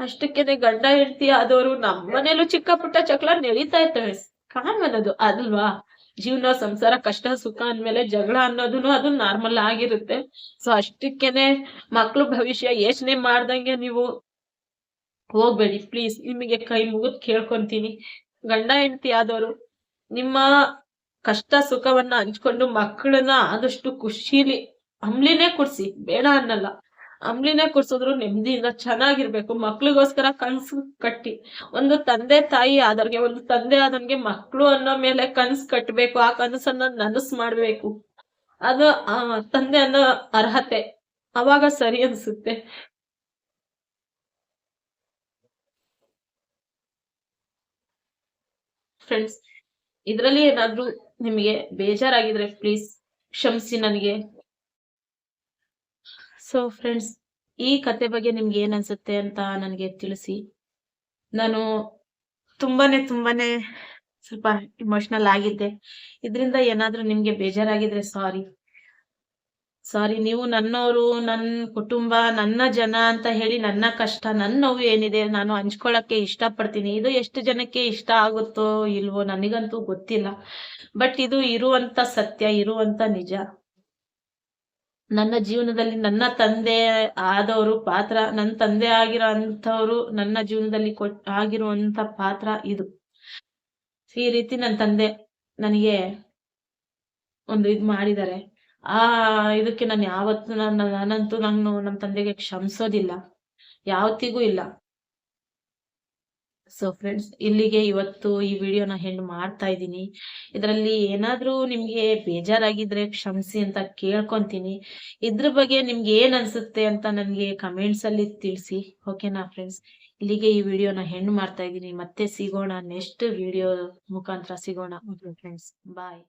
ಅಷ್ಟಕ್ಕೇನೆ ಗಂಡ ಹೆಂಡತಿ ಆದವರು ನಮ್ಮನೇಲೂ ಚಿಕ್ಕ ಪುಟ್ಟ ಚಕ್ಲ ನಡೀತಾ ಇರ್ತವೆ, ಕಾಮನ್ ಅದು ಅಲ್ವಾ? ಜೀವನ, ಸಂಸಾರ, ಕಷ್ಟ ಸುಖ ಅಂದ್ಮೇಲೆ ಜಗಳ ಅನ್ನೋದು ಅದು ನಾರ್ಮಲ್ ಆಗಿರುತ್ತೆ. ಸೊ ಅಷ್ಟಕ್ಕೇನೆ ಮಕ್ಳು ಭವಿಷ್ಯ ಯೋಚನೆ ಮಾಡ್ದಂಗೆ ನೀವು ಹೋಗ್ಬೇಡಿ, ಪ್ಲೀಸ್. ನಿಮಗೆ ಕೈ ಮುಗಿದ್ ಕೇಳ್ಕೊಂತೀನಿ. ಗಂಡ ಹೆಂಡತಿ ಆದವರು ನಿಮ್ಮ ಕಷ್ಟ ಸುಖವನ್ನ ಹಂಚ್ಕೊಂಡು ಮಕ್ಕಳನ್ನ ಆದಷ್ಟು ಖುಷಿಲಿ ಅಂಬ್ಲಿನೇ ಕುಡ್ಸಿ, ಬೇಡ ಅನ್ನಲ್ಲ, ಅಂಬ್ಲಿನೇ ಕುಡ್ಸಿದ್ರು ನೆಮ್ಮದಿಯಿಂದ ಚೆನ್ನಾಗಿರ್ಬೇಕು. ಮಕ್ಳಿಗೋಸ್ಕರ ಕನ್ಸು ಕಟ್ಟಿ, ಒಂದು ತಂದೆ ತಾಯಿ ಆದವ್ರಿಗೆ, ಒಂದು ತಂದೆ ಆದವನ್ಗೆ ಮಕ್ಳು ಅನ್ನೋ ಮೇಲೆ ಕನ್ಸು ಕಟ್ಬೇಕು, ಆ ಕನಸನ್ನ ನನಸು ಮಾಡ್ಬೇಕು. ಅದು ತಂದೆ ಅನ್ನೋ ಅರ್ಹತೆ, ಅವಾಗ ಸರಿ ಅನ್ಸುತ್ತೆ. ಫ್ರೆಂಡ್ಸ್, ಇದ್ರಲ್ಲಿ ಏನಾದ್ರೂ ನಿಮಗೆ ಬೇಜಾರಾಗಿದ್ರೆ ಪ್ಲೀಸ್ ಕ್ಷಮಿಸಿ ನನಗೆ. ಸೊ ಫ್ರೆಂಡ್ಸ್, ಈ ಕತೆ ಬಗ್ಗೆ ನಿಮ್ಗೆ ಏನ್ ಅನ್ಸುತ್ತೆ ಅಂತ ನನಗೆ ತಿಳಿಸಿ. ನಾನು ತುಂಬಾನೇ ಸ್ವಲ್ಪ ಇಮೋಷನಲ್ ಆಗಿದ್ದೆ. ಇದರಿಂದ ಏನಾದ್ರೂ ನಿಮ್ಗೆ ಬೇಜಾರಾಗಿದ್ರೆ ಸಾರಿ. ನೀವು ನನ್ನವರು, ನನ್ನ ಕುಟುಂಬ, ನನ್ನ ಜನ ಅಂತ ಹೇಳಿ ನನ್ನ ಕಷ್ಟ, ನನ್ನ ನೋವು ಏನಿದೆ ನಾನು ಹಂಚ್ಕೊಳಕ್ಕೆ ಇಷ್ಟ ಪಡ್ತೀನಿ. ಇದು ಎಷ್ಟು ಜನಕ್ಕೆ ಇಷ್ಟ ಆಗುತ್ತೋ ಇಲ್ವೋ ನನಗಂತೂ ಗೊತ್ತಿಲ್ಲ, ಬಟ್ ಇದು ಇರುವಂತ ಸತ್ಯ, ಇರುವಂತ ನಿಜ. ನನ್ನ ಜೀವನದಲ್ಲಿ ನನ್ನ ತಂದೆ ಆದವರು ಪಾತ್ರ, ನನ್ನ ತಂದೆ ಆಗಿರೋ ಅಂತವ್ರು ನನ್ನ ಜೀವನದಲ್ಲಿ ಆಗಿರುವಂತ ಪಾತ್ರ ಇದು. ಈ ರೀತಿ ನನ್ನ ತಂದೆ ನನಗೆ ಒಂದು ಇದ್ ಮಾಡಿದ್ದಾರೆ. ಇದಕ್ಕೆ ನಾನು ಯಾವತ್ತೂ ನಾನಂತೂ ನಮ್ಮ ತಂದೆಗೆ ಕ್ಷಮಿಸೋದಿಲ್ಲ, ಯಾವತ್ತಿಗೂ ಇಲ್ಲ. ಸೊ ಫ್ರೆಂಡ್ಸ್, ಇಲ್ಲಿಗೆ ಇವತ್ತು ಈ ವಿಡಿಯೋನ ಹೆಂಡ್ ಮಾಡ್ತಾ ಇದ್ದೀನಿ. ಇದರಲ್ಲಿ ಏನಾದ್ರೂ ನಿಮ್ಗೆ ಬೇಜಾರಾಗಿದ್ರೆ ಕ್ಷಮಿಸಿ ಅಂತ ಕೇಳ್ಕೊಂತೀನಿ. ಇದ್ರ ಬಗ್ಗೆ ನಿಮ್ಗೆ ಏನ್ ಅನ್ಸುತ್ತೆ ಅಂತ ನನ್ಗೆ ಕಮೆಂಟ್ಸ್ ಅಲ್ಲಿ ತಿಳಿಸಿ. ಓಕೆನಾ ಫ್ರೆಂಡ್ಸ್? ಇಲ್ಲಿಗೆ ಈ ವಿಡಿಯೋನ ಹೆಂಡ್ ಮಾಡ್ತಾ ಇದ್ದೀನಿ. ಮತ್ತೆ ಸಿಗೋಣ, ನೆಕ್ಸ್ಟ್ ವಿಡಿಯೋ ಮುಖಾಂತರ ಸಿಗೋಣ. ಓಕೆ ಫ್ರೆಂಡ್ಸ್, ಬಾಯ್.